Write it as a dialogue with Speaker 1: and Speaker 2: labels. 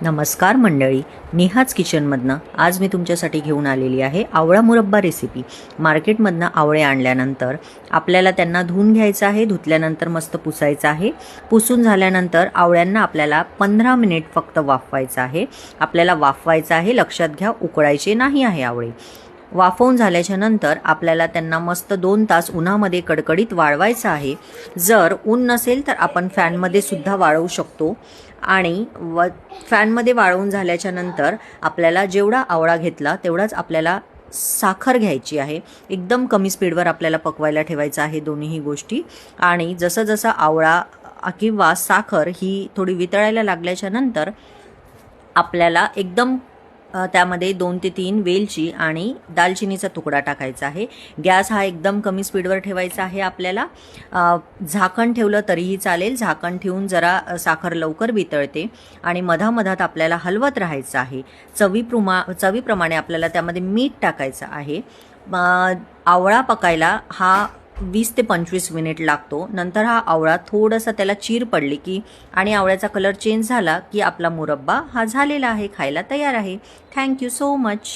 Speaker 1: नमस्कार मंडळी, नेहाच किचनमधनं आज मी तुमच्यासाठी घेऊन आलेली आहे आवळा मुरब्बा रेसिपी। मार्केटमधनं आवळे आणल्यानंतर आपल्याला त्यांना धुवून घ्यायचं आहे। धुतल्यानंतर मस्त पुसायचं आहे। पुसून झाल्यानंतर आवळ्यांना आपल्याला 15 मिनिट फक्त वाफवायचं आहे। आपल्याला वाफवायचं आहे, लक्षात घ्या, उकळायचे नाही आहे आवळे। वाफवून झाल्याच्या नंतर आपल्याला त्यांना मस्त 2 तास उन्हामध्ये कडकडीत वाळवायचं आहे। जर ऊन नसेल तर आपण फॅनमध्ये सुद्धा वाळवू शकतो। आणि फॅनमध्ये वाळवून झाल्याच्या नंतर आपल्याला जेवढा आवळा घेतला तेवढाच आपल्याला साखर घ्यायची आहे। एकदम कमी स्पीडवर आपल्याला पकवायला ठेवायचं आहे दोन्हीही गोष्टी। आणि जसं जसं आवळा किंवा साखर ही थोडी वितळायला लागल्याच्या नंतर आपल्याला एकदम त्यामध्ये 2 ते 3 वेलची आणि दालचिनीचा तुकडा टाकायचा आहे। गॅस हा एकदम कमी स्पीडवर ठेवायचा आहे आपल्याला। झाकण ठेवलं तरीही चालेल। झाकण ठेवून जरा साखर लवकर वितळते आणि मधामधात आपल्याला हलवत राहायचं आहे। चवीप्रमाणे आपल्याला त्यामध्ये मीठ टाकायचं आहे। आवळा पकायला हा 20 ते 25 मिनिट लागतो। नंतर हा आवळा थोडासा त्याला चीर पडली की आणि आवळ्याचा कलर चेंज झाला की आपला मुरब्बा हा झालेला आहे, खायला तयार आहे। Thank you so much.